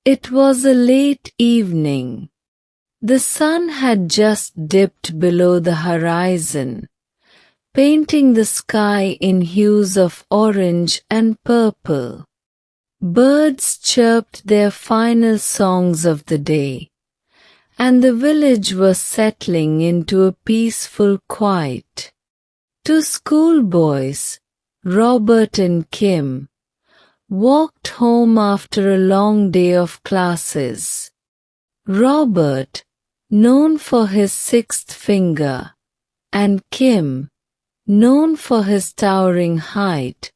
It was a late evening. The sun had just dipped below the horizon, painting the sky in hues of orange and purple. Birds chirped their final songs of the day, and the village was settling into a peaceful quiet. Two schoolboys, Robert and Kim, walked home after a long day of classes. Robert, known for his sixth finger, and Kim, known for his towering height,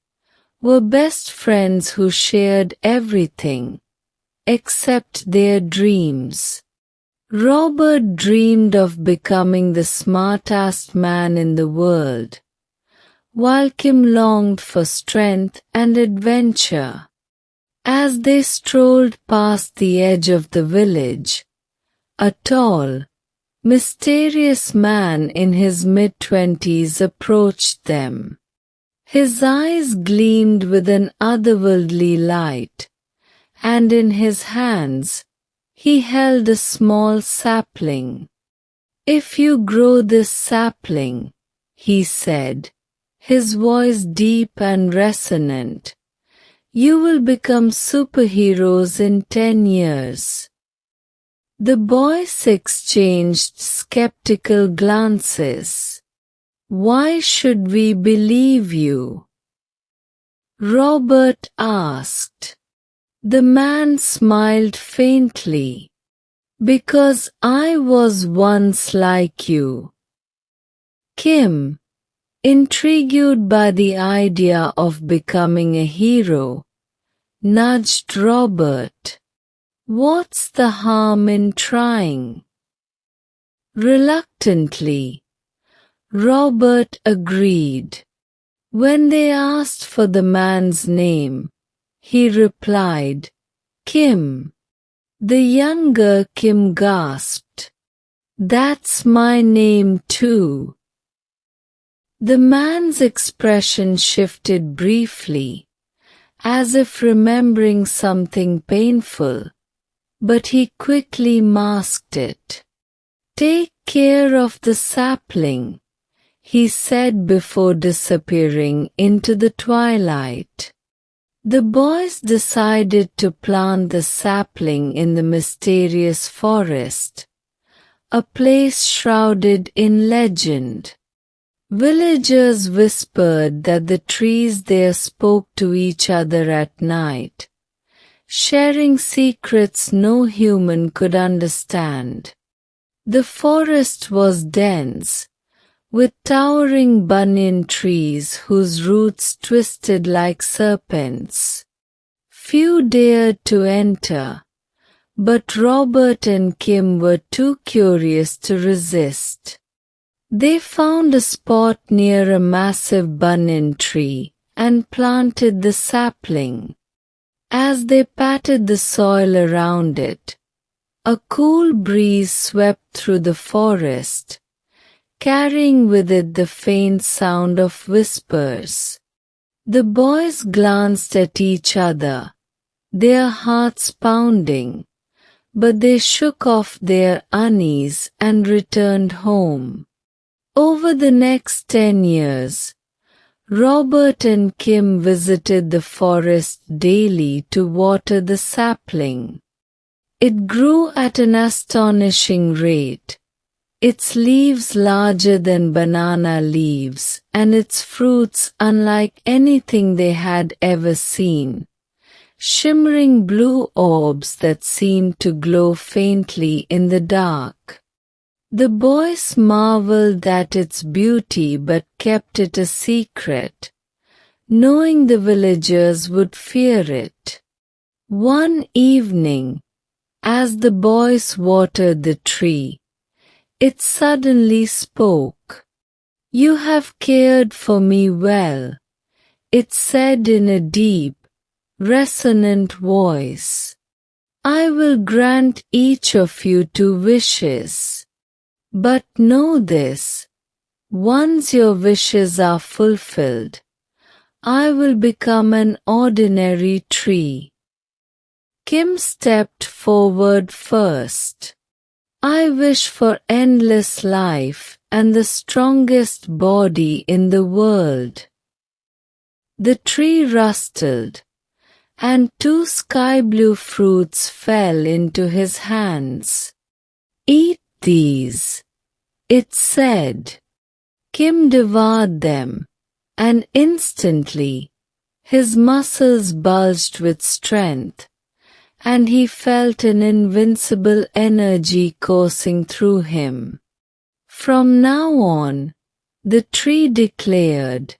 were best friends who shared everything, except their dreams. Robert dreamed of becoming the smartest man in the world, while Kim longed for strength and adventure. As they strolled past the edge of the village, a tall, mysterious man in his mid-20s approached them. His eyes gleamed with an otherworldly light, and in his hands, he held a small sapling. "If you grow this sapling," he said, his voice deep and resonant, "you will become superheroes in 10 years. The boys exchanged skeptical glances. "Why should we believe you?" Robert asked. The man smiled faintly. "Because I was once like you." Kim, intrigued by the idea of becoming a hero, nudged Robert. "What's the harm in trying?" Reluctantly, Robert agreed. When they asked for the man's name, he replied, "Kim." The younger Kim gasped, "That's my name too." The man's expression shifted briefly, as if remembering something painful, but he quickly masked it. "Take care of the sapling," he said before disappearing into the twilight. The boys decided to plant the sapling in the mysterious forest, a place shrouded in legend. Villagers whispered that the trees there spoke to each other at night, sharing secrets no human could understand. The forest was dense, with towering banyan trees whose roots twisted like serpents. Few dared to enter, but Robert and Kim were too curious to resist. They found a spot near a massive banyan tree and planted the sapling. As they patted the soil around it, a cool breeze swept through the forest, carrying with it the faint sound of whispers. The boys glanced at each other, their hearts pounding, but they shook off their unease and returned home. Over the next 10 years, Robert and Kim visited the forest daily to water the sapling. It grew at an astonishing rate, its leaves larger than banana leaves and its fruits unlike anything they had ever seen, shimmering blue orbs that seemed to glow faintly in the dark. The boys marveled at its beauty but kept it a secret, knowing the villagers would fear it. One evening, as the boys watered the tree, it suddenly spoke. "You have cared for me well," it said in a deep, resonant voice. "I will grant each of you 2 wishes. But know this, once your wishes are fulfilled, I will become an ordinary tree." Kim stepped forward first. I wish for endless life and the strongest body in the world. The tree rustled, and 2 sky-blue fruits fell into his hands. Eat these, it said. Kim devoured them, and instantly, his muscles bulged with strength, and he felt an invincible energy coursing through him. From now on, the tree declared,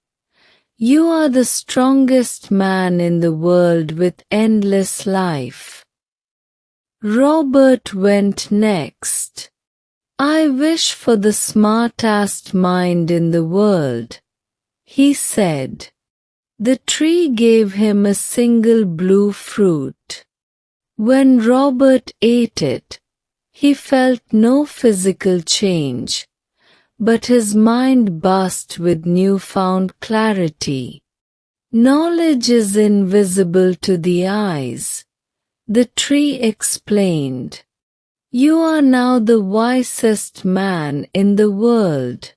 you are the strongest man in the world with endless life. Robert went next. I wish for the smartest mind in the world, he said. The tree gave him a single blue fruit. When Robert ate it, he felt no physical change, but his mind buzzed with newfound clarity. Knowledge is invisible to the eyes, the tree explained. You are now the wisest man in the world.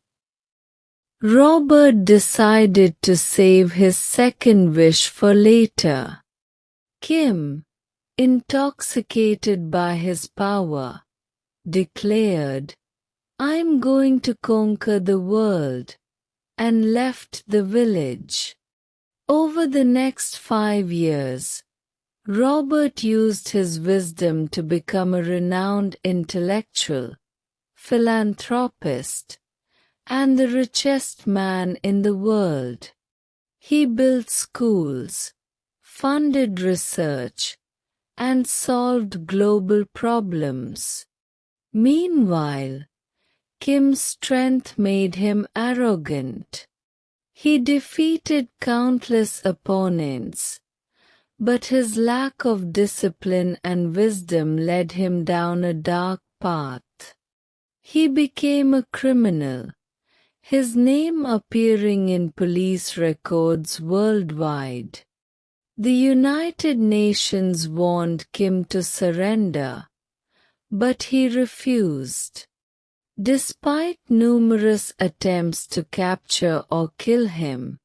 Robert decided to save his second wish for later. Kim, intoxicated by his power, declared, I'm going to conquer the world, and left the village. Over the next 5 years, Robert used his wisdom to become a renowned intellectual, philanthropist, and the richest man in the world. He built schools, funded research, and solved global problems. Meanwhile, Kim's strength made him arrogant. He defeated countless opponents, but his lack of discipline and wisdom led him down a dark path. He became a criminal, his name appearing in police records worldwide. The United Nations warned Kim to surrender, but he refused. Despite numerous attempts to capture or kill him,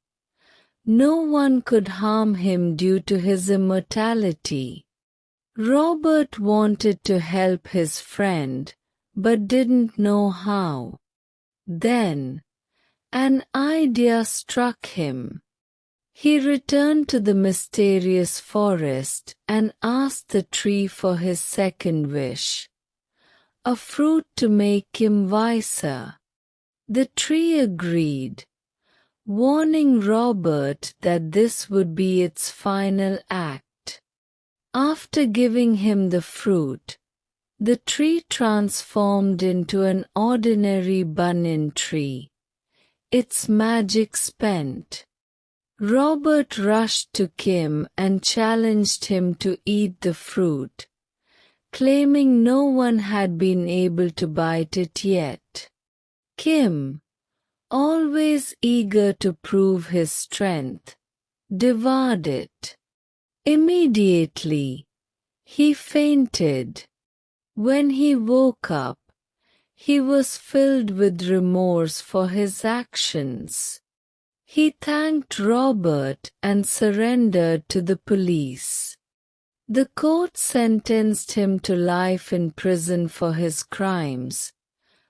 no one could harm him due to his immortality. Robert wanted to help his friend, but didn't know how. Then, an idea struck him. He returned to the mysterious forest and asked the tree for his second wish, a fruit to make him wiser. The tree agreed, warning Robert that this would be its final act. After giving him the fruit, the tree transformed into an ordinary banyan tree, its magic spent. Robert rushed to Kim and challenged him to eat the fruit, claiming no one had been able to bite it yet. Kim, always eager to prove his strength, devoured it. Immediately, he fainted. When he woke up, he was filled with remorse for his actions. He thanked Robert and surrendered to the police. The court sentenced him to life in prison for his crimes,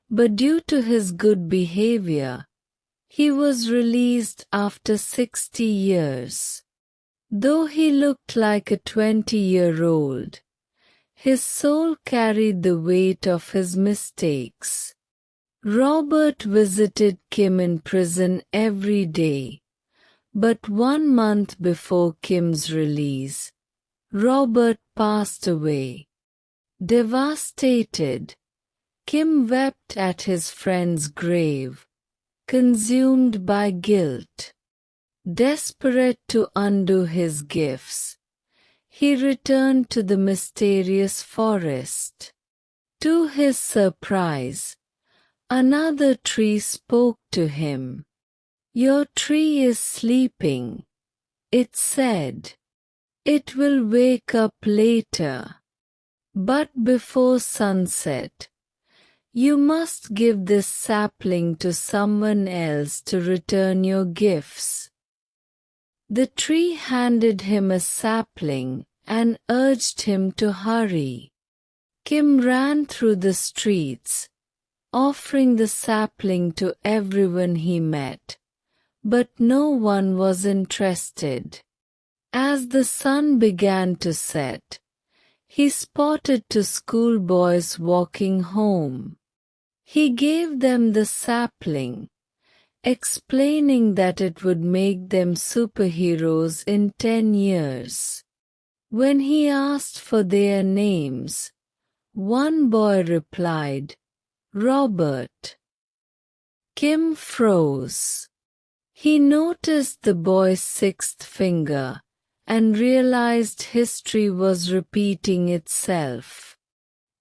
but due to his good behavior, he was released after 60 years. Though he looked like a 20-year-old, his soul carried the weight of his mistakes. Robert visited Kim in prison every day, but 1 month before Kim's release, Robert passed away. Devastated, Kim wept at his friend's grave, consumed by guilt. Desperate to undo his gifts, he returned to the mysterious forest. To his surprise, another tree spoke to him. Your tree is sleeping, it said. It will wake up later. But before sunset, you must give this sapling to someone else to return your gifts. The tree handed him a sapling and urged him to hurry. Kim ran through the streets, offering the sapling to everyone he met, but no one was interested. As the sun began to set, he spotted two schoolboys walking home. He gave them the sapling, explaining that it would make them superheroes in 10 years. When he asked for their names, one boy replied, "Robert." Kim froze. He noticed the boy's sixth finger and realized history was repeating itself.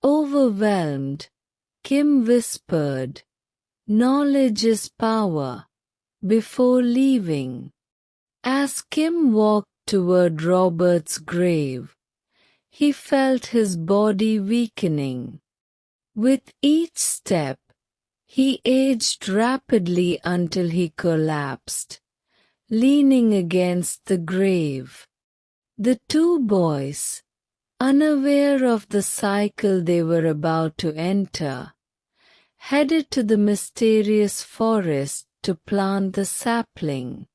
Overwhelmed, Kim whispered, "Knowledge is power," before leaving. As Kim walked toward Robert's grave, he felt his body weakening. With each step, he aged rapidly until he collapsed, leaning against the grave. The two boys, unaware of the cycle they were about to enter, headed to the mysterious forest to plant the sapling.